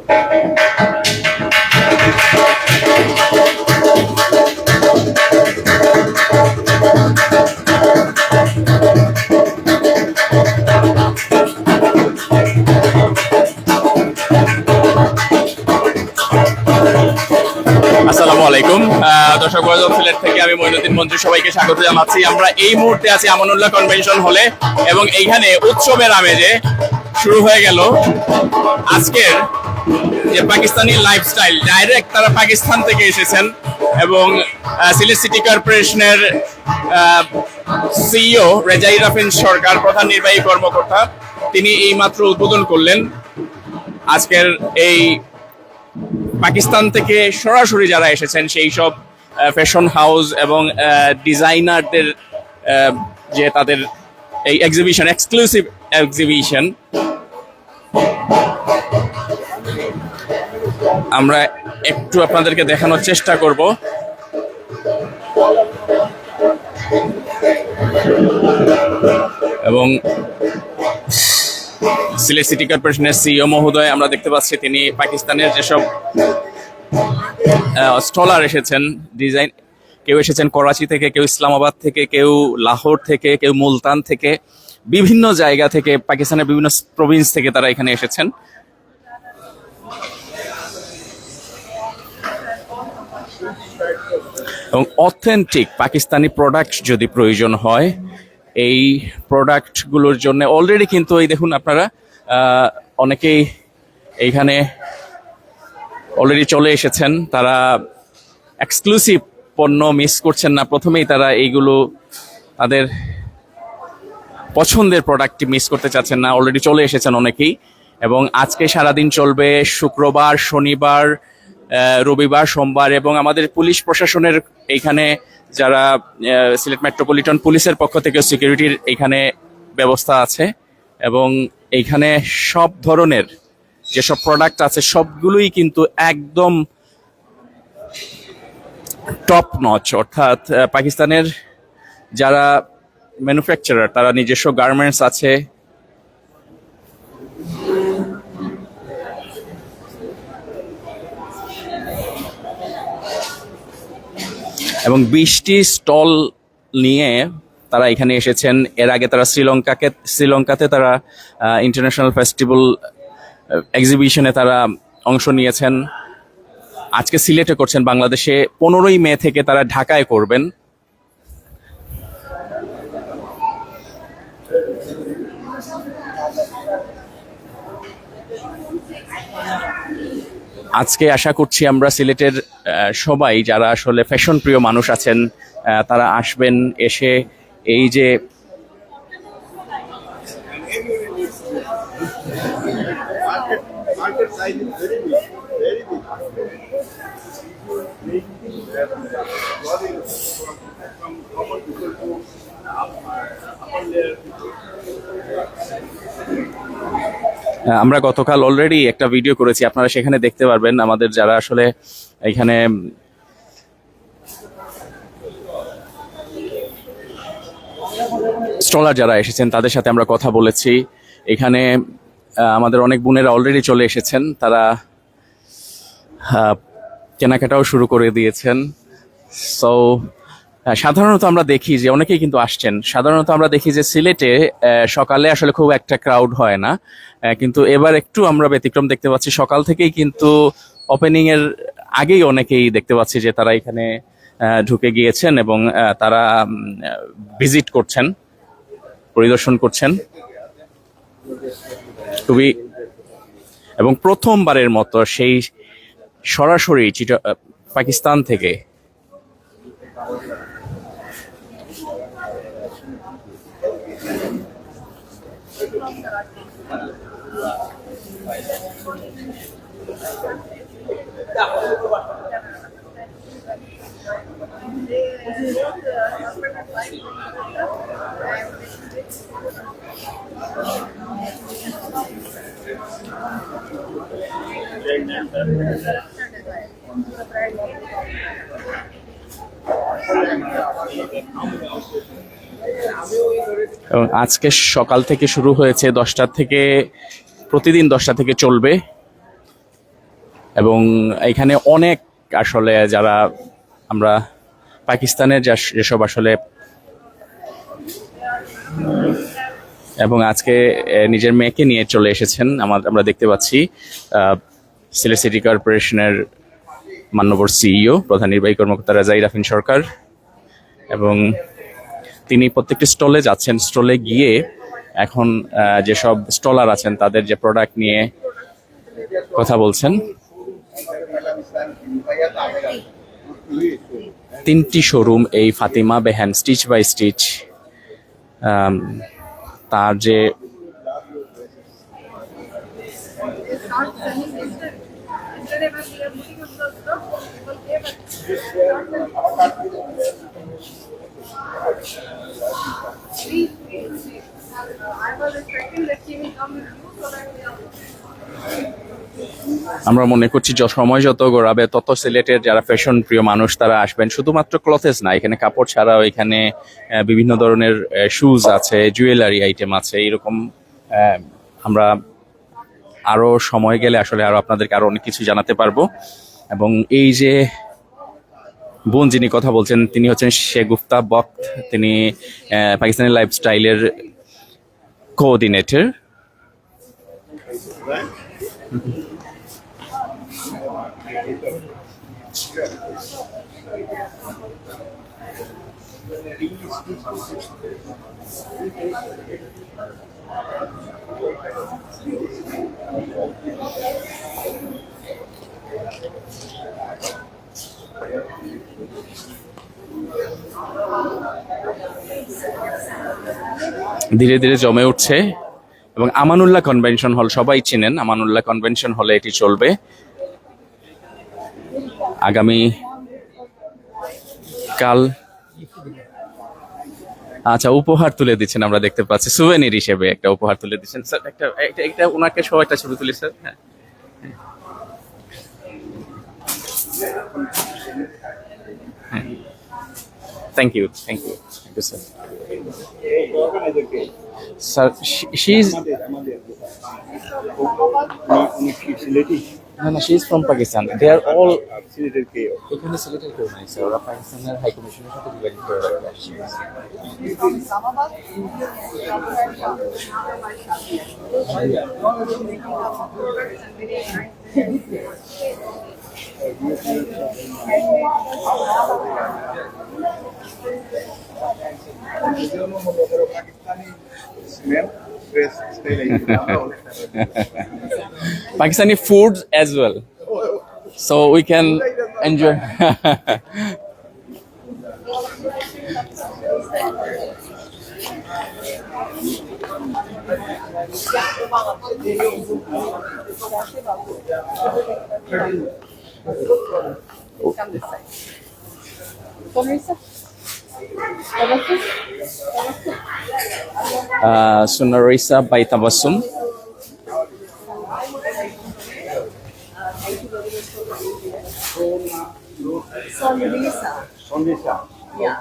আসসালামু আলাইকুম দর্শক বন্ধু, সিলেট থেকে আমি মঈনুদ্দিন মঞ্জু সবাইকে স্বাগত জানাচ্ছি। আমরা এই মুহূর্তে আছি আমানুল্লাহ কনভেনশন হলে এবং এইখানে উৎসবের আমেজে শুরু হয়ে গেল আজকের যে পাকিস্তানি লাইফস্টাইল। ডাইরেক্ট তারা পাকিস্তান থেকে এসেছেন এবং সিলেট সিটি কর্পোরেশনের সিইও রেজাই রাফিন সরকার, প্রধান নির্বাহী কর্মকর্তা, তিনি এইমাত্র উদ্বোধন করলেন আজকের এই পাকিস্তান থেকে সরাসরি যারা এসেছেন সেই সব ফ্যাশন হাউস এবং ডিজাইনারদের যে তাদের এই এক্সিবিশন, এক্সক্লুসিভ এক্সিবিশন। আমরা একটু আপনাদেরকে দেখানোর চেষ্টা করব। এবং সিলেট সিটি কর্পোরেশনের সিইও মহোদয় আমরা দেখতে পাচ্ছি, তিনি পাকিস্তানের যেসব স্টলার এসেছেন, ডিজাইন, কেউ এসেছেন করাচি থেকে, কেউ ইসলামাবাদ থেকে, কেউ লাহোর থেকে, কেউ মুলতান থেকে, বিভিন্ন জায়গা থেকে, পাকিস্তানের বিভিন্ন প্রভিন্স থেকে তারা এখানে এসেছেন। এবং অথেন্টিক পাকিস্তানি প্রোডাক্ট যদি প্রয়োজন হয়, এই প্রোডাক্টগুলোর জন্য অলরেডি কিন্তু এই দেখুন আপনারা অনেকেই এইখানে অলরেডি চলে এসেছেন। তারা এক্সক্লুসিভ পণ্য মিস করছেন না, প্রথমেই তারা এইগুলো তাদের পছন্দের প্রোডাক্টটি মিস করতে চাচ্ছেন না, অলরেডি চলে এসেছেন অনেকেই। এবং আজকে সারাদিন চলবে, শুক্রবার, শনিবার, রবিবার, সোমবার। এবং আমাদের পুলিশ প্রশাসনের এইখানে যারা সিলেট মেট্রোপলিটন পুলিশের পক্ষ থেকে সিকিউরিটির এইখানে ব্যবস্থা আছে এবং এইখানে সব ধরনের যেসব প্রোডাক্ট আছে সবগুলোই কিন্তু একদম টপ নচ, অর্থাৎ পাকিস্তানের যারা ম্যানুফ্যাকচারার তারা নিজস্ব গার্মেন্টস আছে, এবং 20টি স্টল নিয়ে তারা এখানে এসেছেন। এর আগে তারা শ্রীলঙ্কাতে তারা ইন্টারন্যাশনাল ফেস্টিভ্যাল এক্সিবিশনে তারা অংশ নিয়েছেন। আজকে সিলেটে করছেন, বাংলাদেশে 15ই মে থেকে তারা ঢাকায় করবেন। আজকে আশা করছি আমরা সিলেটের সবাই যারা আসলে ফ্যাশন প্রিয় মানুষ আছেন তারা আসবেন, এসে এই যে আমরা গতকাল অলরেডি একটা ভিডিও করেছি, আপনারা সেখানে দেখতে পারবেন। আমাদের যারা আসলে এখানে স্টলার যারা এসেছেন তাদের সাথে আমরা কথা বলেছি। এখানে আমাদের অনেক বোনেরা অলরেডি চলে এসেছেন, তারা কেনাকাটাও শুরু করে দিয়েছেন। সো সাধারণত আমরা দেখি যে অনেকেই কিন্তু আসছেন। সাধারণত আমরা দেখি যে সিলেটে সকালে আসলে খুব একটা ক্রাউড হয় না, কিন্তু এবার একটু আমরা ব্যতিক্রম দেখতে পাচ্ছি। সকাল থেকেই কিন্তু ওপেনিং এর আগেই অনেকেই দেখতে পাচ্ছি যে তারা এখানে ঢুকে গিয়েছেন এবং তারা ভিজিট করছেন, পরিদর্শন করছেন খুবই। এবং প্রথমবারের মতো সেই সরাসরি পাকিস্তান থেকে এবং আজকে সকাল থেকে শুরু হয়েছে, 10টা থেকে, প্রতিদিন 10টা থেকে চলবে। এবং এখানে অনেক আসলে যারা আমরা পাকিস্তানের যেসব আসলে এবং আজকে নিজের মেয়েকে নিয়ে চলে এসেছেন আমরা দেখতে পাচ্ছি সিলেট সিটি কর্পোরেশনের মাননীয় সিইও প্রধান নির্বাহী কর্মকর্তা রাজা ইরাফিন সরকার, এবং তিনি প্রত্যেকটি স্টলে যাচ্ছেন। স্টলে গিয়ে এখন যেসব স্টলার আছেন তাদের যে প্রোডাক্ট নিয়ে কথা বলছেন। 3টি শোরুম এই ফাতিমা বেহেন স্টিচ বাই স্টিচ, তার যে আমরা মনে করছি সময় যত গড়াবে তত সিলেটের যারা ফ্যাশন প্রিয় মানুষ তারা আসবেন। শুধুমাত্র ক্লথেস না, এখানে কাপড় ছাড়াও এখানে বিভিন্ন ধরনের শুজ আছে, জুয়েলারি আইটেম আছে। এরকম আমরা আরো সময় গেলে আসলে আরো আপনাদেরকে আরো অনেক কিছু জানাতে পারবো। এবং এই যে বোন যিনি কথা বলছেন তিনি হচ্ছেন শেগুফতা বক্ত, তিনি পাকিস্তানি লাইফস্টাইলের কোঅর্ডিনেটর। ধীরে ধীরে জমে উঠছে এবং আমানুল্লাহ কনভেনশন হল সবাই চিনেন, আমানুল্লাহ কনভেনশন হলে এটি চলবে। আগামী কাল আচ্ছা উপহার তুলে দিচ্ছেন, আমরা দেখতে পাচ্ছি সুভেনির হিসেবে একটা উপহার তুলে দিচ্ছেন স্যার। একটা ওনাকে সহ একটা ছবি তুলি স্যার। হ্যাঁ, thank you sir. Sir she is না, she is from Pakistan. They are all সিলেটের কেউ, এখানে সিলেটের কেউ নাই স্যার, ওরা পাকিস্তানের হাই কমিশনের সাথে যোগাযোগ করে রাখছে। Pakistani food as well, so we can enjoy. Sunarisa by Tabassum. Sonrisa. Yeah.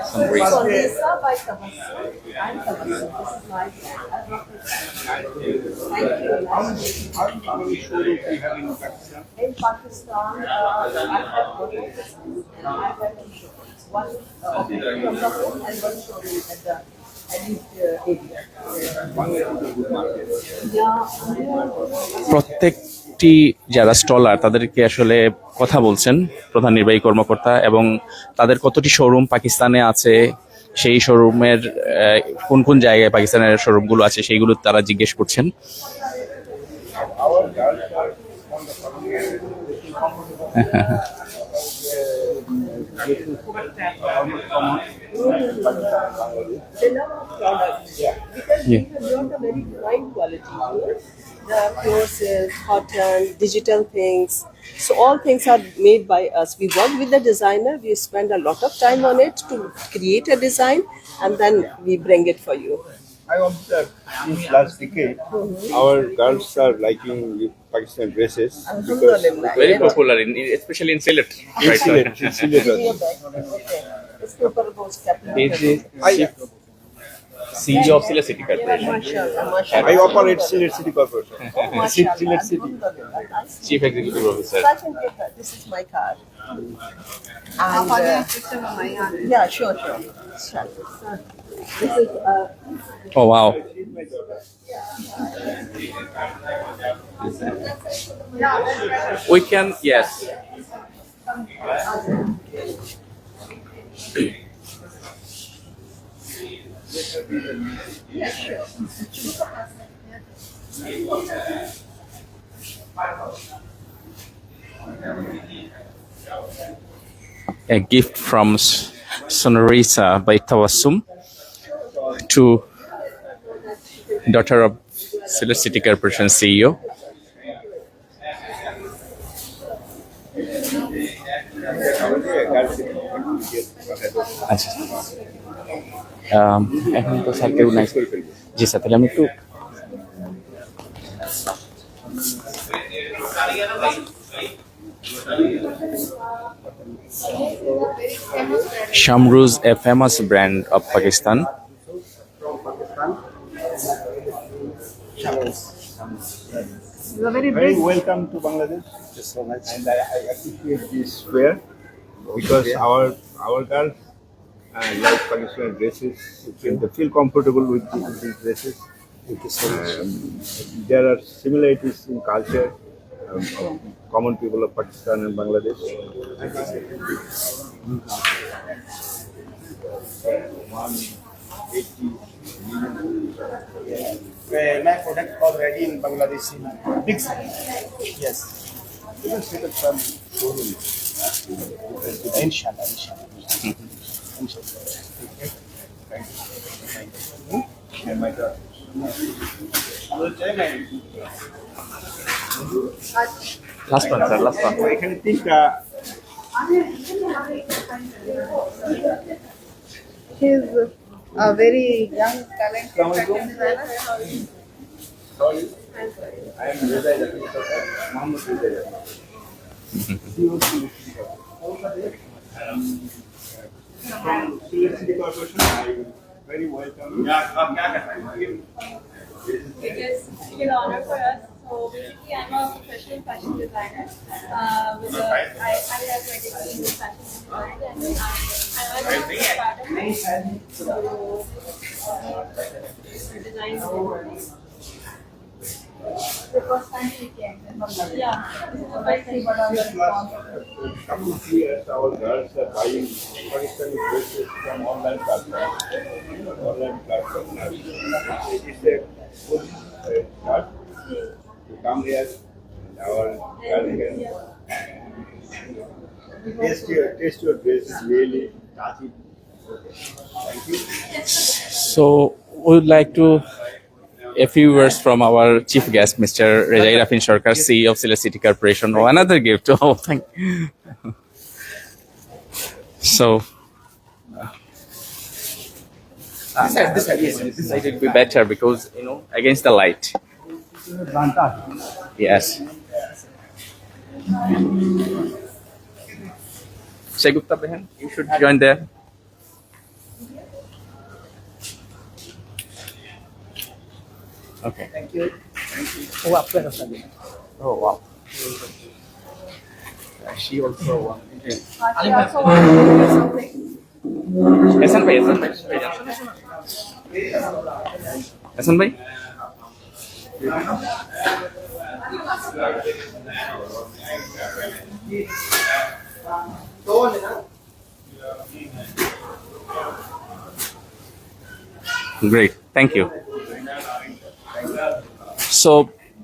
Sonrisa by Tabassum. I'm Tabassum. This is my brand. Thank you. How many showrooms do you have in Pakistan? In Pakistan, I have one office and I have two showrooms. One office from Lahore and one showroom at the East area. One is a good market. Yeah. প্রত্যেকটি যারা stroller তাদেরকে আসলে কথা বলছেন প্রধান নির্বাহী কর্মকর্তা, এবং তাদের কতটি শোরুম পাকিস্তানে আছে, সেই শোরুমের কোন কোন জায়গায় পাকিস্তানের শোরুমগুলো আছে সেইগুলো তারা জিজ্ঞেস করছেন। Our girls are on the They love our products because we have brought a very fine quality here. The clothes, cotton, digital things. So all things are made by us. We work with the designer. We spend a lot of time on it to create a design, and then we bring it for you. I observed since last decade, our girls are liking Pakistan dresses because Alhamdulillah. Very popular, especially in Sylhet. in Sylhet also. Okay. It's super about step. I CEO of Sylhet City Corporation, Mashallah, mashallah. I operate Sylhet City Corporation. Mashallah. Sylhet City. Alhamdulillah. Chief Executive Officer. So I can give her. This is my card. And yeah, sure. Sure. This is Oh wow. We can, yes. A gift from Sonorisa by Tawassum to daughter of Sylhet City Corporation CEO. আচ্ছা এখন তো sir কেউ নাই জি sir তাহলে আমি একটু Shamroos, a famous brand of Pakistan. you're very Very welcome to Bangladesh. Thank you so much. And I appreciate this fair because our girls like Pakistani dresses and they feel comfortable with these dresses. Thank you so much. There are similarities in culture of common people of Pakistan and Bangladesh. My product already in Bangladesh in big size. Yes. You can set up some showroom. Inshallah. And my daughter. Last one, sir. Last one. এখানে তিনটা She's a very young, talented fashion designer. I am Reza Mohammed Reza. From Sylhet City Corporation, I very welcome. It is an honor for us. So basically, I'm a professional fashion designer. I have my degree in fashion design, and I'm a part of it. So design. The first time we came. Yeah, this is the first time. Couple of years, our girls are buying Pakistani dresses from online platforms. It is a good start to come here. Our girls can taste your dress really touchy. Thank you. So we would like to a few words from our chief guest, Mr. Rejai Rafin Sarkar, CEO of Sylhet City Corporation. Oh, another gift. Oh, thank you. So, this side will be better because, against the light. Yes. Shaygupta Behan, you should join there. Okay. Thank you. Oh, wow. She also won. She also wants to do something. Hasan bhai. Hasan bhai. Great. Thank you. So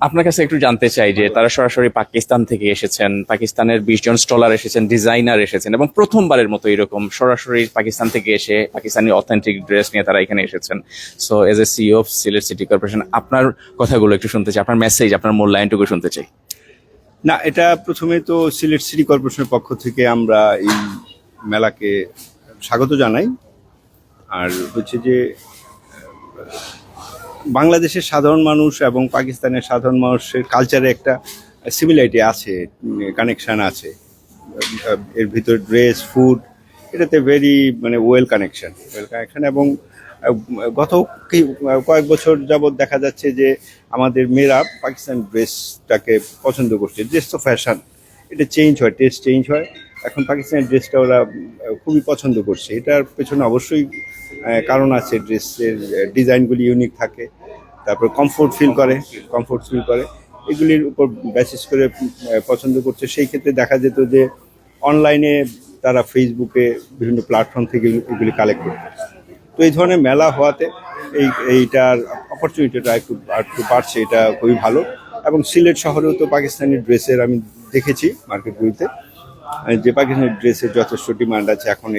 আপনার কাছে একটু জানতে চাই যে তারা সরাসরি পাকিস্তান থেকে এসেছেন, পাকিস্তানের 20 জন স্টলার এসেছেন, ডিজাইনার এসেছেন এবং প্রথমবারের মতো এরকম সরাসরি পাকিস্তান থেকে এসে পাকিস্তানি অথেন্টিক ড্রেস নিয়ে তারা এখানে এসেছেন। So as a CEO of Sylhet city corporation আপনার কথাগুলো একটু শুনতে চাই, আপনার মেসেজ, আপনার মূল্যায়নটুকু শুনতে চাই। না, এটা প্রথমে তো সিলেট সিটি কর্পোরেশনের পক্ষ থেকে আমরা এই মেলাকে স্বাগত জানাই। আর হচ্ছে যে বাংলাদেশের সাধারণ মানুষ এবং পাকিস্তানের সাধারণ মানুষের কালচারে একটা সিমিলারিটি আছে, কানেকশন আছে। এর ভিতর ড্রেস, ফুড, এটাতে ভেরি ওয়েল কানেকশন এবং গত কয়েক বছর যাবৎ দেখা যাচ্ছে যে আমাদের মেয়েরা পাকিস্তান ড্রেসটাকে পছন্দ করছে। ড্রেস তো ফ্যাশন, এটা চেঞ্জ হয়, টেস্ট চেঞ্জ হয়। এখন পাকিস্তানি ড্রেসটা ওরা খুবই পছন্দ করছে। এটার পেছনে অবশ্যই কারণ আছে, ড্রেসের ডিজাইনগুলি ইউনিক থাকে, তারপর কমফোর্ট ফিল করে, এগুলির উপর বেসিস করে পছন্দ করছে। সেই ক্ষেত্রে দেখা যেত যে অনলাইনে তারা ফেসবুকে বিভিন্ন প্ল্যাটফর্ম থেকে এগুলি কালেক্ট করতে। তো এই ধরনের মেলা হওয়াতে এইটার অপরচুনিটিটা একটু বাড়ছে, এটা খুবই ভালো। এবং সিলেট শহরেও তো পাকিস্তানি ড্রেসের আমি দেখেছি মার্কেটগুলিতে যে পাকিস্তানি ড্রেসের যথেষ্ট ডিমান্ড আছে। এখন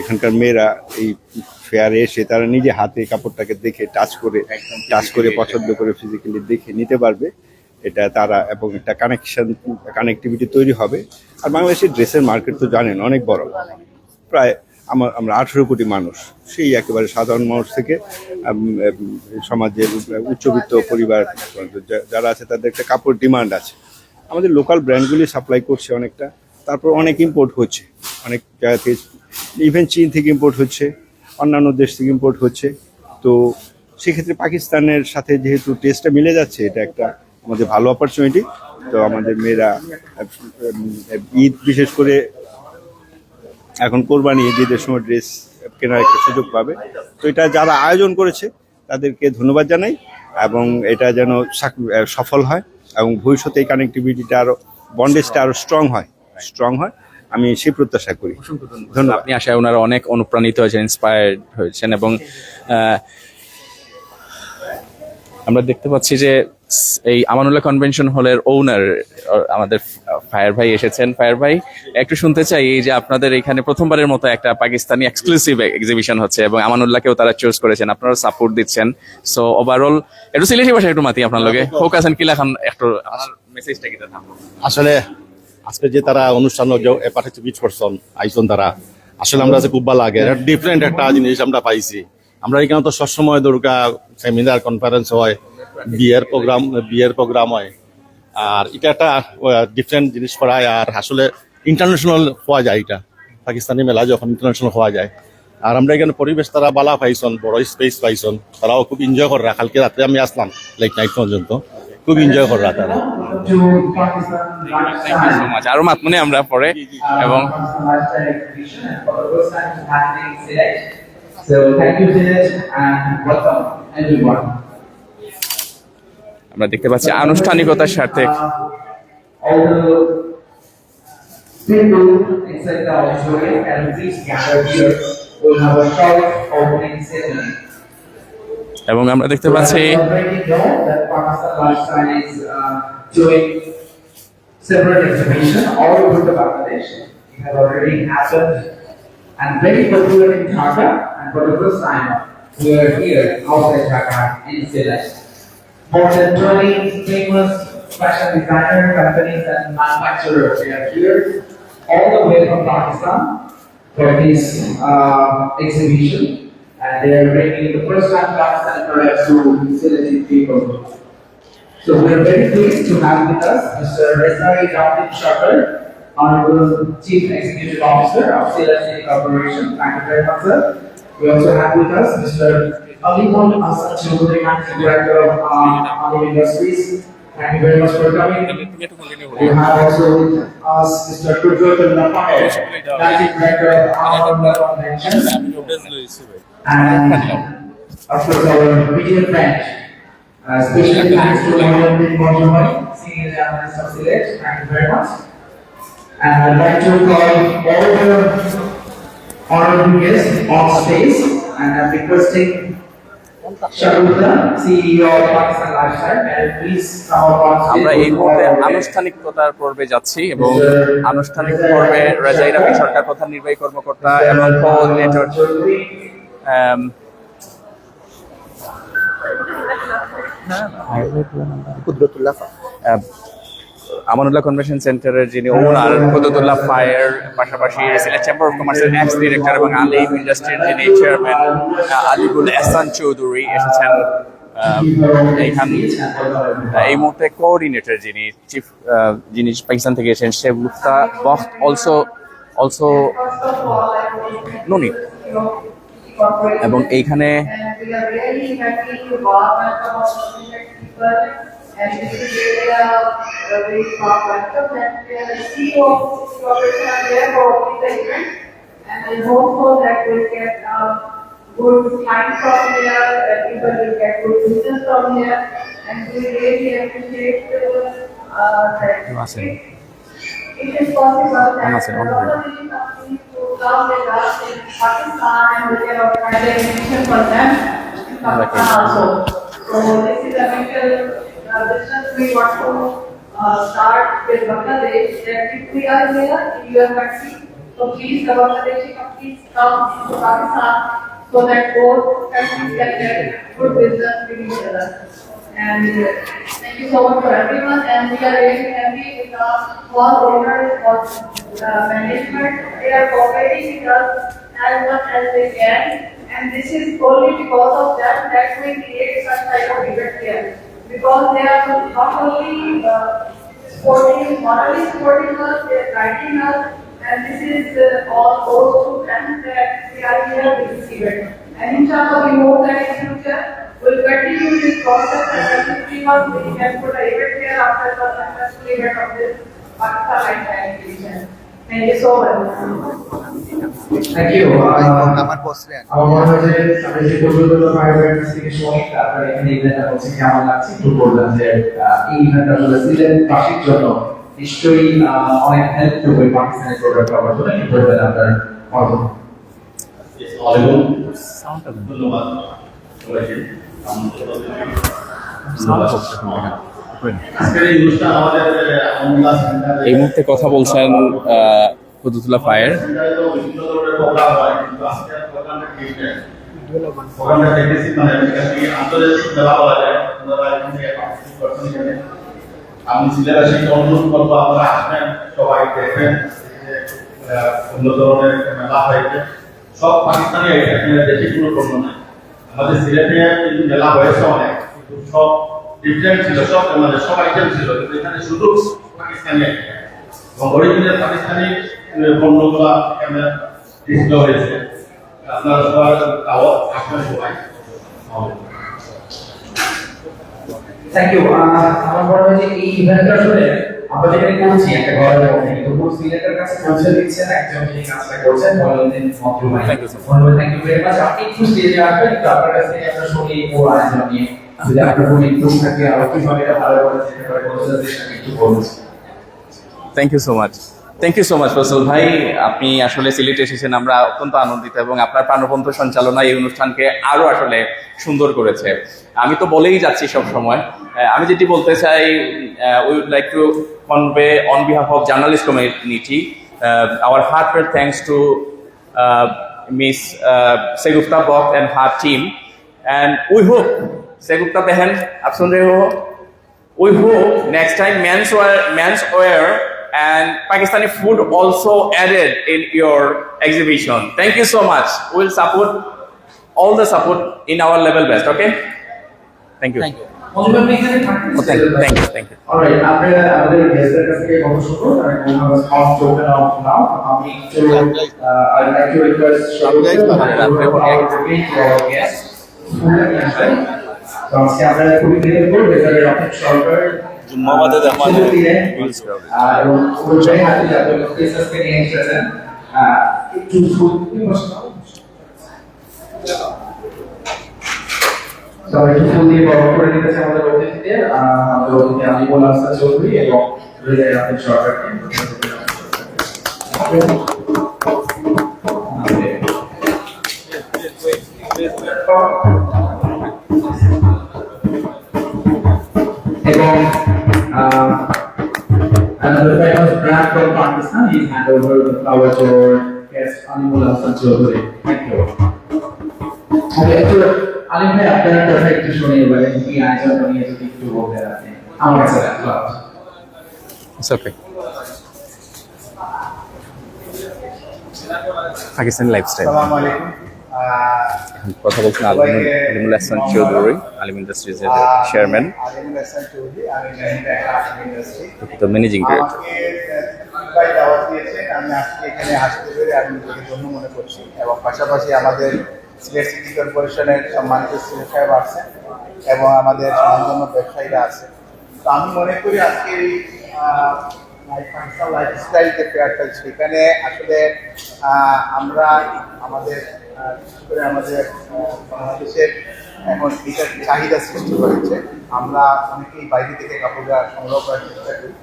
এখানকার মেয়েরা এই ফেয়ারে এসে তারা নিজে হাতে কাপড়টাকে দেখে টাচ করে পছন্দ করে ফিজিক্যালি দেখে নিতে পারবে। এটা তারা এবং একটা কানেক্টিভিটি তৈরি হবে। আর বাংলাদেশের ড্রেসের মার্কেট তো জানেন অনেক বড়, প্রায় আমরা 18 কোটি মানুষ, সেই একেবারে সাধারণ মানুষ থেকে সমাজের উচ্চবিত্ত পরিবার যারা আছে তাদের একটা কাপড় ডিমান্ড আছে। আমাদের লোকাল ব্র্যান্ডগুলি সাপ্লাই করছে অনেকটা, তারপর অনেক ইম্পোর্ট হচ্ছে, অনেক জায়গা থেকে, ইভেন চীন থেকে ইম্পোর্ট হচ্ছে, অন্যান্য দেশ থেকে ইম্পোর্ট হচ্ছে। তো সেক্ষেত্রে পাকিস্তানের সাথে যেহেতু টেস্টটা মিলে যাচ্ছে, এটা একটা আমাদের ভালো অপরচুনিটি। তো আমাদের মেয়েরা ঈদ, বিশেষ করে এখন কোরবানি ঈদের সময় ড্রেস কেনার একটা সুযোগ পাবে। তো এটা যারা আয়োজন করেছে তাদেরকে ধন্যবাদ জানাই, এবং এটা যেন সফল হয় এবং ভবিষ্যতে এই কানেক্টিভিটিটা আরও, বন্ডেজটা আরও স্ট্রং হয়, আমি সেই প্রত্যাশা করি। ধন্যবাদ। আপনি আশায় ওনারা অনেক অনুপ্রাণিত হয়েছেন, ইন্সপায়ার্ড হয়েছেন, এবং আমরা দেখতে পাচ্ছি যে এই আমানুল্লাহ কনভেনশন হলের ওনার আমাদের ফায়ার ভাই এসেছেন। ফায়ার ভাই, একটু শুনতে চাই এই যে আপনাদের এখানে প্রথমবারের মতো একটা পাকিস্তানি এক্সক্লুসিভ এক্সিবিশন হচ্ছে এবং আমানুল্লাহকেও তারা চুজ করেছেন, আপনারা সাপোর্ট দিচ্ছেন। সো ওভারঅল একটু সিলেটি ভাষায় একটু মাতি আপনার লগে ফোকাস এন্ড কিলা খান একটু মেসেজটা কি থাকবো। আসলে আজকে যে তারা অনুষ্ঠান পার্টিসিপেট করছেন আইসন, তারা আসলে আমরা খুব ভালো লাগে। ডিফারেন্ট একটা জিনিস আমরা পাইছি। আমরা এখানে তো সবসময় দুর্গা সেমিনার কনফারেন্স হয়, বিয়ের প্রোগ্রাম হয়, আর এটা একটা ডিফারেন্ট জিনিস করায়। আর আসলে ইন্টারন্যাশনাল হওয়া যায়, এটা পাকিস্তানি মেলা যখন ইন্টারন্যাশনাল হওয়া যায়। আর আমরা এখানে পরিবেশ তারা বালা পাইছন, বড় স্পেস পাইছন, তারাও খুব এনজয় করা। কালকে রাত্রে আমি আসলাম লাইক নাইট পর্যন্ত, খুব এনজয় করা তারা। আরো মাতমনে আমরা পরে এবং So thank you, Village, and welcome everyone. আমরা দেখতে পাচ্ছি আনুষ্ঠানিকতার স্বার্থে All the people inside the auditorium and please gather here. We'll have a short opening ceremony. এবং আমরা দেখতে পাচ্ছি We already know that Pakistan Lifestyle is doing several exhibitions all over the Bangladesh. It has already happened and very popular in Dhaka, and for the first time we are here outside Dhaka in Sylhet. More than 20 famous fashion designer companies and manufacturers are here all the way from Pakistan for this exhibition, and they are bringing the first time Pakistan products to Sylhet people. So we are very pleased to have with us Mr. Rezai Ramdin Shakar, Honorable Chief Executive Officer of Sylhet City Corporation. Thank you very much, sir. We also have with us Mr. Alimun Hasan Choudhury, Managing Director of Ali Industries. Thank you very much for coming. We have also with us Mr. Kurjotan Napahe, Managing Director of Amanulla Convention. And of course our media branch. Special thanks to Mohammed Mohammed, Senior Journalist of Sylhet. Thank you very much. And I'd like to call all the honorable guests on stage, and I'm requesting Sharuda, CEO of Pakistan Lifestyle, and please come up on stage. আমরা এই মুহূর্তে আনুষ্ঠানিকতার পর্বে যাচ্ছি এবং আনুষ্ঠানিক পর্বে রাজাই রাফি সরকার প্রধান নির্বাহী কর্মকর্তা এবং কোঅর্ডিনেটর আমানুল্লাহ কনভেনশন সেন্টারের যিনি ওনার কুদরতুল্লাহ ফায়ার, পাশাপাশি সিলেট চেম্বার অফ কমার্সের এক্স ডিরেক্টর এবং আলিম ইন্ডাস্ট্রির যিনি চেয়ারম্যান আলিবুল এহসান চৌধুরী এসেছেন এইখানে। এই মুহূর্তে কোঅর্ডিনেটর যিনি পাকিস্তান থেকে এসেছেন Sheikh Mufta Bakht also no need corporate. এবং এইখানে And we are really happy to welcome all the people. And this is really a very strong welcome. And the CEO of the corporation are there for opening the event. And I hope so that we'll get good clients from here, that people will get good business from here. And we really appreciate that. It is possible that a lot of these companies who come with us in Pakistan and we can organize an exhibition for them in Pakistan also. So this is a major business we want to start with Bangladesh. That if we are here in your country, so please the Bangladeshi companies come to Pakistan so that both countries can get good business with each other. And thank you so much for everyone. And we are really happy with all owners of management. They are cooperating with us as much as they can. And this is only because of them that we create such type of event here. Because they are not only morally supporting us, they are guiding us. And this is all goes to them that we are here with this event. And inshallah we hope that in future we'll continue this process and every 3 months we can put an event here after the successful event of this Pakistan Lifetime Exhibition. Thank you so much. Thank you. আমার মনে হয় যে আমি যে পরিবেশগত fire থেকে শুনি তারপরে এখানে ইভেন্টটা হচ্ছে কেমন লাগছে একটু বললাম যে এই ইভেন্টটা আসলে সিলেটবাসীর জন্য নিশ্চয়ই অনেক হেল্প করবে পাকিস্তানি প্রোডাক্ট পাওয়ার জন্য কি বলবেন আপনার মতামত? ধন্যবাদ সবাইকে। আজকের এই অনুষ্ঠান আমাদের আমুল্লাহ সেন্টারে এই মুহূর্তে কথা বলছেন কুতুবুল্লাহ ফায়ার। সেন্টারে তো বিভিন্ন ধরনের প্রোগ্রাম হয়, কিন্তু আজকের প্রোগ্রামটা কি প্রোগ্রামটা দেখেছি মানে এখানে আন্তর্জাতিক মেলা বলা যায়। আপনারা এখানে পার্টিসিপেট করছেন এখানে। আমি সিলেবাসীকে অনুরোধ করবো আপনারা আসবেন, সবাই দেখবেন যে অন্য ধরনের একটা মেলা হয়েছে। সব পাকিস্তানি এখানে দেখে কোনো প্রশ্ন নাই। আমাদের সিলেটে কিন্তু মেলা হয়েছে অনেক, কিন্তু সব ডিফারেন্ট ছিল, সব মানে সব আইটেম ছিল, কিন্তু এখানে শুধু পাকিস্তানি আইটেম এবং অরিজিনাল পাকিস্তানি পণ্যগুলো এখানে ডিসপ্লে হয়েছে। আপনারা সবাই দাওয়াত আসবেন সবাই। Thank you. আমার মনে হয় যে এই ইভেন্টটা আসলে আমরা যেখানে করছি একটা ঘরের মধ্যে, কিন্তু পুরো সিলেটের কাছে পৌঁছে দিচ্ছেন একজন যিনি কাজটা করছেন মহিউদ্দিন মন্ত্রী ভাই। Thank you very much. আপনি একটু স্টেজে আসবেন, একটু আপনার কাছ থেকে আমরা শুনি পুরো আয়োজন নিয়ে, যদি আপনার কোনো ইন্টারেস্ট থাকে আর কিভাবে এটা ভালো করে যেতে পারে বোঝার চেষ্টা একটু করুন। Thank you so much, thank you so much Fazal ভাই, আপনি আসলে সিলেটে এসেছেন, আমরা অত্যন্ত আনন্দিত এবং আপনার প্রাণবন্ত সঞ্চালনা এই অনুষ্ঠানকে আরো আসলে সুন্দর করেছে। আমি তো বলেই যাচ্ছি সব সময়, আমি যেটি বলতে চাই, we would like to convey on behalf of journalist community our heartfelt thanks to miss Sengupta बॉक and her team, and we hope Sengupta बहन आप सुन रहे हो, we hope next time men's wear and Pakistani food also added in your exhibition. Thank you so much. We'll support all the support in our level best. Okay. Thank you. Thank you. Thank you. All right. After আমাদের গেস্টের কাছ থেকে কথা শুনবো, আমি কোনো spot open up নাও। আমি একটু I'd like to request তো আজকে আমরা খুবই ক্লিয়ার করব বেজারের অনেক সরকার জুম্মাবাদে জামানে রিলস ক্রাউড আর ওই হাতে যাতে কেসকে নিয়ে এসেছেন একটু ফুললি প্রশ্ন সবাই একটু ফুল দিয়ে বড় করে দিতেছে আমাদের অতিথিদের। আমাদের অতিথি আমি বলা আসা চৌধুরী এবং বেজারের অনেক সরকারকে এবং another famous brand from Pakistan, he hand over the flower to our guest Animul Hasan Chaudhary. Thank you. Okay, so Alim bhai আপনার কথা একটু শুনি এবারে কি আয়োজন নিয়ে যদি একটু বলতেন আপনি আমার কাছে রাখলাম। It's okay. Pakistani lifestyle. আসসালামু আলাইকুম। কথা বলছেন আলিমুল হাসান চৌধুরী, আলিম ইন্ডাস্ট্রিজের চেয়ারম্যান, আলিমুল হাসান চৌধুরী, আমি ম্যানেজিং ইন্ডাস্ট্রি তো ম্যানেজিং ডিরেক্টর। আমাকে ভাই দাওয়াত দিয়েছেন, আমি আজকে এখানে আসতে পেরে আমি নিজেকে ধন্য মনে করছি এবং পাশাপাশি আমাদের সিলেট সিটি কর্পোরেশনের সম্মানিত সিলেট সাহেব আছেন এবং আমাদের স্বনামধন্য ব্যবসায়ীরা আছে। তো আমি মনে করি আজকে এই লাইফস্টাইল যে ফেয়ারটা সেখানে আসলে আমরা আমাদের বিশেষ করে আমাদের বাংলাদেশের এখন এটার চাহিদা সৃষ্টি করেছে। আমরা অনেকেই বাইরে থেকে কাপড়টা সংগ্রহ করার চেষ্টা করি,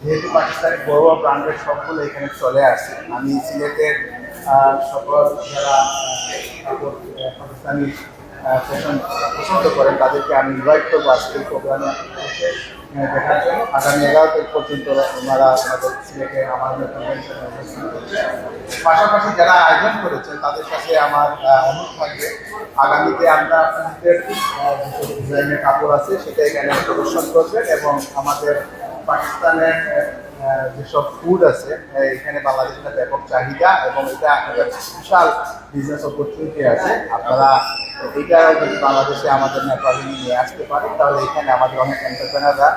যেহেতু পাকিস্তানের বড় ব্র্যান্ডের সবগুলো এখানে চলে আসে। আমি সিলেটের সকল যারা কাপড় পাকিস্তানি ফ্যাশন পছন্দ করেন তাদেরকে আমি ইনভাইট করবো আজকের প্রোগ্রামে এসে দেখার জন্য। আগামী 11 তারিখ পর্যন্ত ওনারা আমাদের সিলেটে আমার কনভেনশনে অবস্থান করছে। পাশাপাশি যারা আয়োজন করেছেন তাদের সাথে আমার অনুরোধ থাকবে, আগামীতে আমরা আপনাদের যেসব ডিজাইনের কাপড় আছে সেটা এখানে প্রদর্শন করবেন এবং আমাদের পাকিস্তানের যেসব ফুড আছে এখানে বাংলাদেশের ব্যাপক চাহিদা এবং এটা একটা বিশাল বিজনেস অপরচুনিটি আছে। আপনারা এটা যদি বাংলাদেশে আমাদের নেটওয়ার্কে নিয়ে আসতে পারেন তাহলে এখানে আমাদের অনেক এন্টারপ্রেনাররা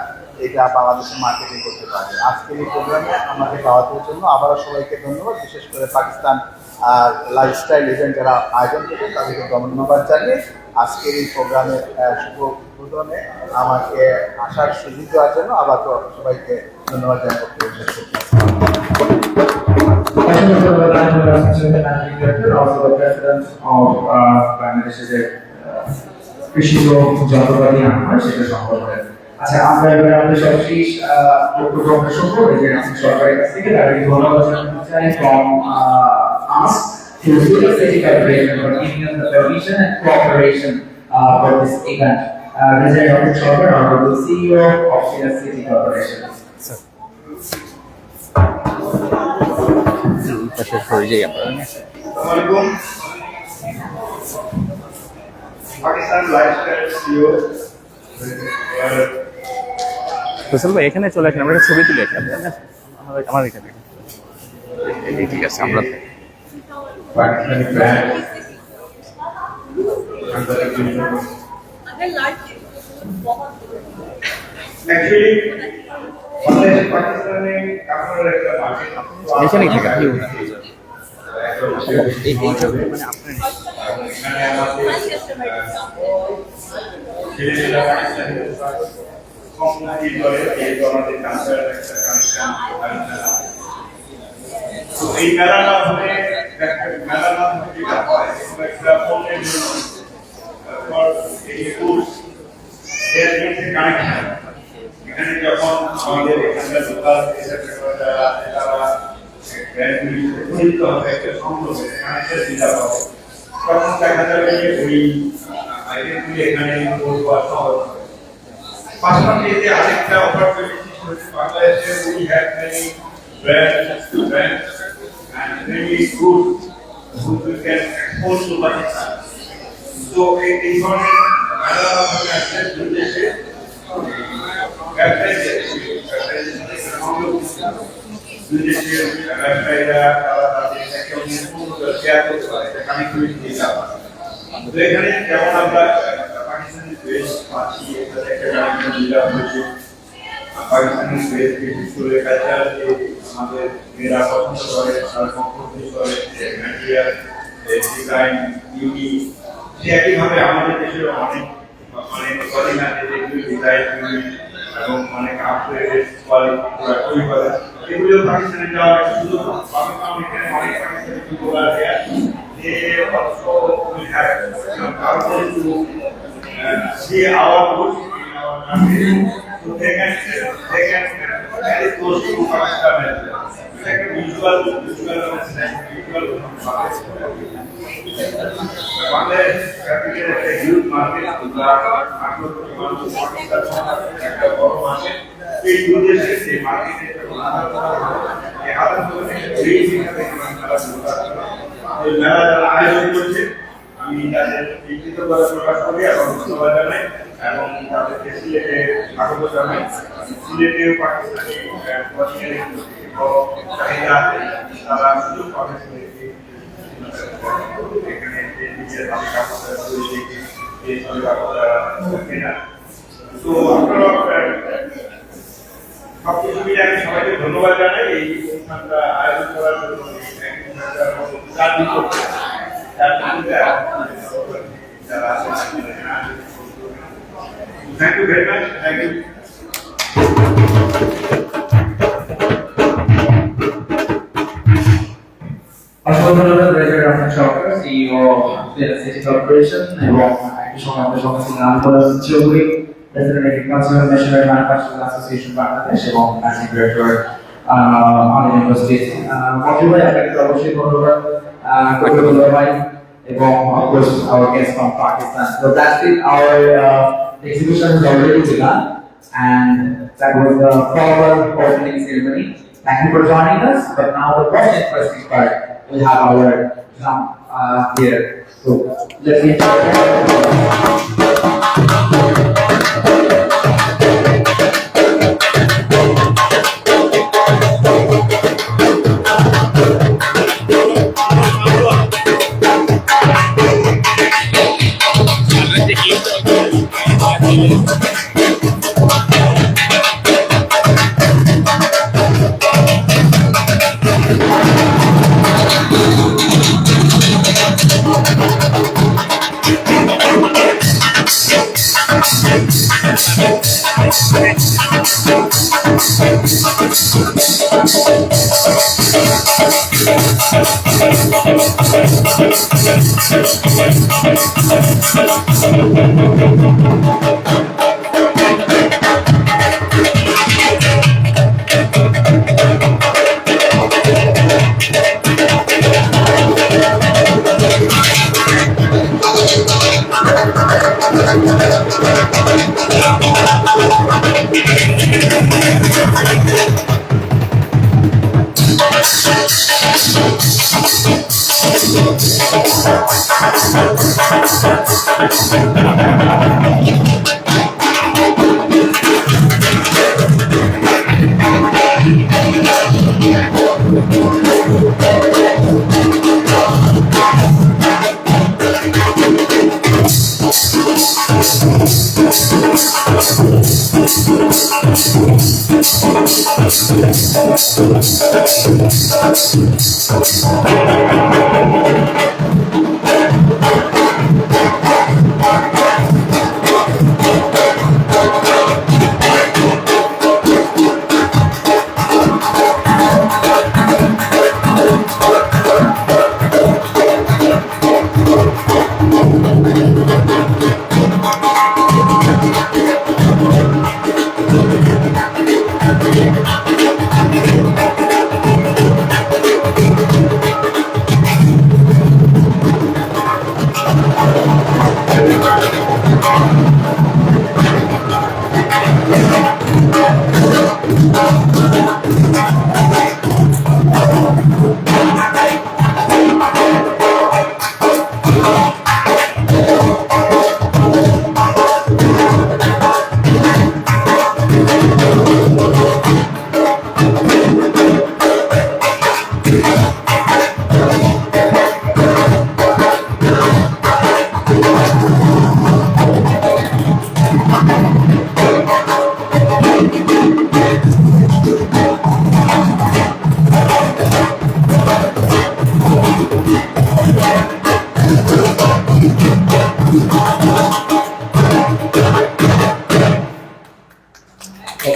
এটা বাংলাদেশে মার্কেটিং করতে পারবে। আজকের এই প্রোগ্রামে আমাদের দাওয়াতের জন্য আবারও সবাইকে ধন্যবাদ, বিশেষ করে পাকিস্তান লাইফস্টাইল ইভেন্ট যারা আয়োজন করবেন তাদেরকে ধন্যবাদ জানিয়ে আজকের এই প্রোগ্রামের শুভ উদ্বোধনে আমাকে আসার সুযোগ দেওয়ার জন্য আবার সবাইকে ধন্যবাদ জানাই। Also the president of Bangladesh's কৃষি ও যন্ত্রপাতি আহ্বান সেটা সম্পর্কে। আচ্ছা, আমরা এবারে আমাদের সর্বশেষ বক্তব্য শুনবো যে সরকারের কাছ থেকে তাদেরকে ধন্যবাদ জানাতে চাই from us to Silat City Corporation for giving us the permission and cooperation for this event. Resident Dr. Sharma, Honorable CEO of Silat City Corporation. Assalamualaikum. Pakistan Lifestyle CEO. ফসল ভাই এখানে চলে আসেন, আমরা একটা ছবি তুলে এখানে আমার এখানে ঠিক আছে। আমরা Pakistani brand. Actually, পাকিস্তানে কাপড়ের একটা মার্কেট এখানেই থাকে এই মেলার মাধ্যমে যেটা হয় একটা পণ্যের জন্য কানেকশন এখানে যখন আমাদের এখানকার লোকাল যারা পরিচিত হবে একটা সংগ্রহে কানেকশন দিতে হবে, তখন দেখা যাবে যে ওই আইটেমগুলি এখানে বলবা সহজ। পাশাপাশি এতে আরেকটা অপরচুনিটি হচ্ছে বাংলাদেশে we have many brands and many goods which we can export to Pakistan. So এই ধরনের মেলা আমাদের বিদেশে বিদেশের ব্যবসায়ীরা তারা তাদের একে অন্যের পণ্য শেয়ার করতে পারে, কানেক্টিভিটি দিয়ে যাওয়া। তো এখানে যেমন আমরা পাকিস্তানি ড্রেস পাচ্ছি, এটাতে একটা কানেক্টিভিটি দেওয়া হয়েছে। পাকিস্তানি ড্রেস বিশেষ করে কালচার যে আমাদের মেয়েরা পছন্দ করে, তারা কমফোর্ট করে, ম্যাটেরিয়াল, ডিজাইন, বিউটি, সে একইভাবে আমাদের দেশের অনেক কদিন আছে যেগুলি ডিজাইন এবং অনেক আপগ্রেডেড কোয়ালিটি তৈরি করে, এগুলো পাকিস্তানে যাওয়ার একটা সুযোগ। পাকিস্তান এখানে অনেক পাকিস্তানি যুবক আছে যে also we have some culture to see our goods in our country, so they can carry those to Pakistan as well. It's like a visual Bangladesh capital is a huge market. একটা বড় market, এই দুই দেশে মার্কেটে মেলা যারা আয়োজন করছে আমি তাদের কৃতজ্ঞতা প্রকাশ করি এবং ধন্যবাদ জানাই এবং তাদেরকে সিলেটে স্বাগত জানাই। সিলেটেও পাকিস্তানি পণ্যের বড় চাহিদা আছে, তারা সুযোগ পাবে এখানে নিজের হাতে কাপড় তৈরি এই সব কাপড় কেনা। তো আপনারা সবকিছু মিলে আমি সবাইকে ধন্যবাদ জানাই এই অনুষ্ঠানটা আয়োজন করার জন্য। যারা আছেন। Thank you very much. Thank you. অসংখ্য ধন্যবাদ Rezaul Rahman Sarkar, CEO city corporation, এবং একই সঙ্গে আমাদের সঙ্গে ছিলেন Almurad Chowdhury, president agricultural machinery manufacturer association Bangladesh এবং managing director Alim university. Manju ভাই, আপনাকে অবশ্যই ধন্যবাদ, কবির ভাই, এবং of course our guest from Pakistan. So that's it. Our exhibition is already begun, and that was the formal opening ceremony. Thank you for joining us. But now the most interesting part, we have our drum here. So let me.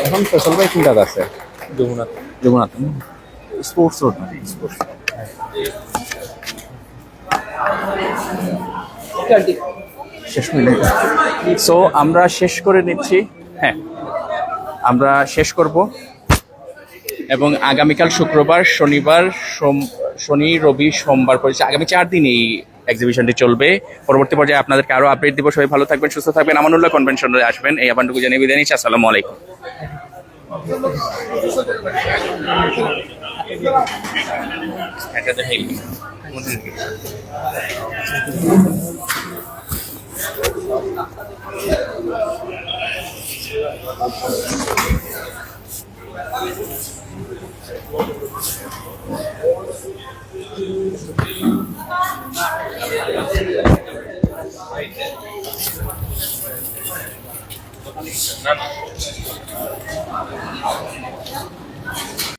এখন ফসল ভাই কোন জায়গা আছে? Jamuna sports road sports শেষ minute. So আমরা শেষ করে নিচ্ছি, হ্যাঁ আমরা শেষ করব, এবং আগামীকাল শুক্রবার, শনিবার, শনি, রবি, সোমবার পর্যন্ত আগামী 4 দিন এই এক্সিবিশনটি চলবে। পরবর্তী পর্যায়ে আপনাদেরকে আরো আপডেট দিব। সবাই ভালো থাকবেন, সুস্থ থাকবেন, আমানুল্লাহ কনভেনশনে আসবেন। এই আহ্বানটুকু জানিয়ে বিদায় নিচ্ছি। আসসালামু আলাইকুম। না